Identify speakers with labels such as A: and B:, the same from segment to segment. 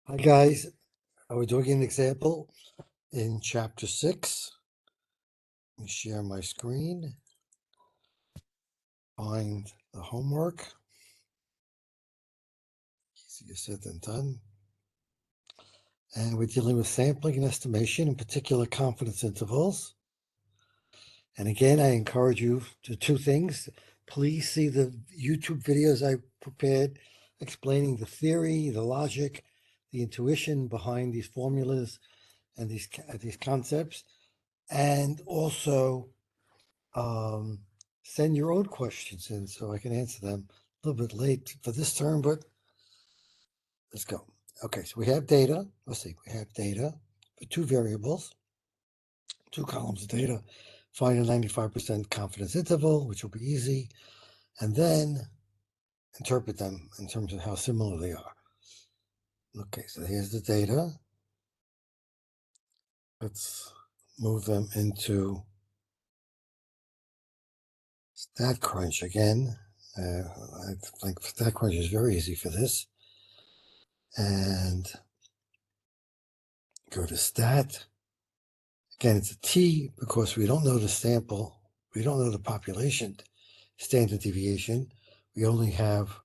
A: Hi guys, we're doing an example in chapter 6. Let me share my screen, find the homework. Easier said than done. And we're dealing with sampling and estimation in particular confidence intervals. And again, I encourage you to two things. Please see the YouTube videos I prepared explaining the theory, the logic, the intuition behind these formulas and these concepts. And also send your own questions in so I can answer them. A little bit late for this term, but let's go. Okay, so we have data. Let's see, we have data for two variables, two columns of data. Find a 95% confidence interval, which will be easy, and then interpret them in terms of how similar they are. Okay, so here's the data. Let's move them into StatCrunch again. I think StatCrunch is very easy for this. And go to stat. Again, it's a T because we don't know the sample. We don't know the population standard deviation. We only have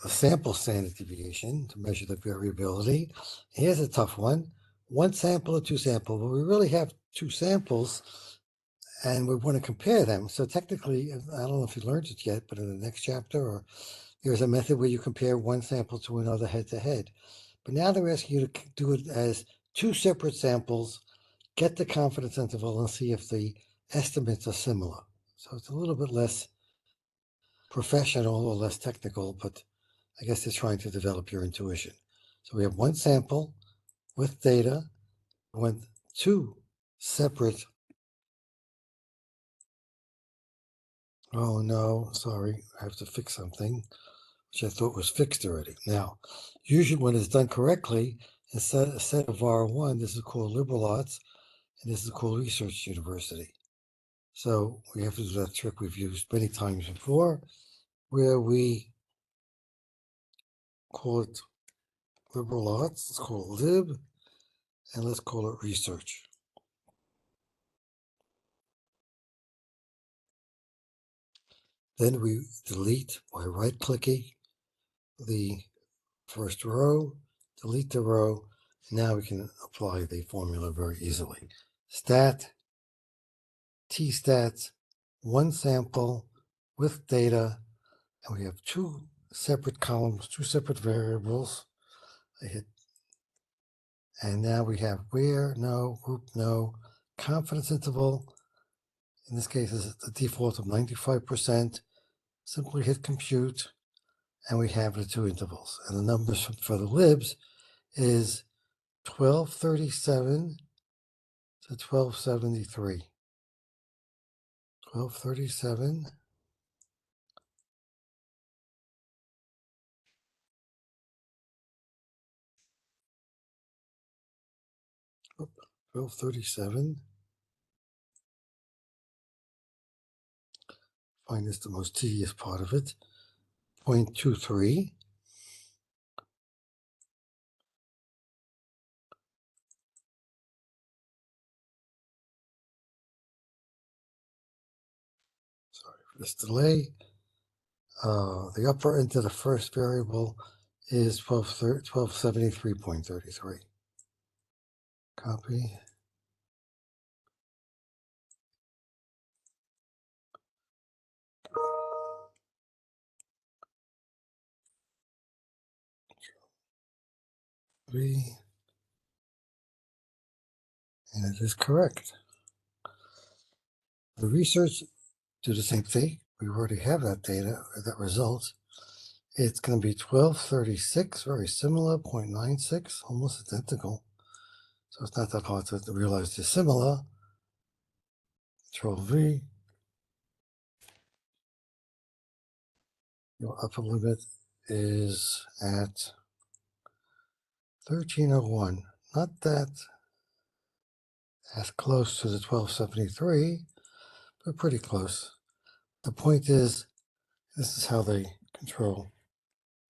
A: a sample standard deviation to measure the variability. Here's a tough one: one sample or two samples. Well, we really have two samples, and we want to compare them. So technically, I don't know if you learned it yet, but in the next chapter, or there's a method where you compare one sample to another head to head. But now they're asking you to do it as two separate samples, get the confidence interval, and see if the estimates are similar. So it's a little bit less professional or less technical, but I guess they're trying to develop your intuition. So we have one sample with data, with two separate. Oh no, sorry, I have to fix something, which I thought was fixed already. Now, usually when it's done correctly, instead of R1, this is called liberal arts, and this is called research university. So we have to do that trick we've used many times before, where we call it liberal arts, let's call it lib, and let's call it research. Then we delete by right-clicking the first row, delete the row, and now we can apply the formula very easily. Stat, T-stats, one sample with data, and we have two separate columns, two separate variables. I hit, and now we have where, no, group, no, confidence interval. In this case, is the default of 95%. Simply hit compute, and we have the two intervals. And the numbers for the libs is 1237 to 1273. 1237 1237. Find this the most tedious part of it. 0.23. Sorry for this delay. The upper end of the first variable is 1273.33. Copy. And it is correct. The research do the same thing. We already have that data, or that result. It's going to be 1236, very similar, 0.96, almost identical. So it's not that hard to realize they're similar. Control V. Your upper limit is at 1301. Not that as close to the 1273, but pretty close. the point is, this is how they control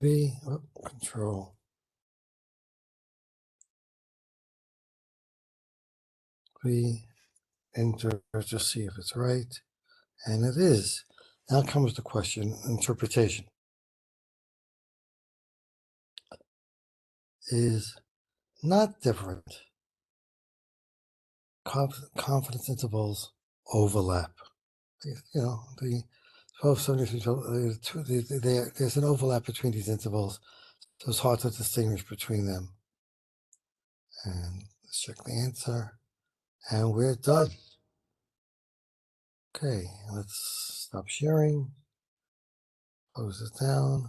A: B, control B, enter, just see if it's right. And it is. Now comes the question, interpretation. Is not different. Confidence intervals overlap. You know, the 1273, there's an overlap between these intervals, so it's hard to distinguish between them. And let's check the answer. And we're done. Okay, let's stop sharing. Close it down.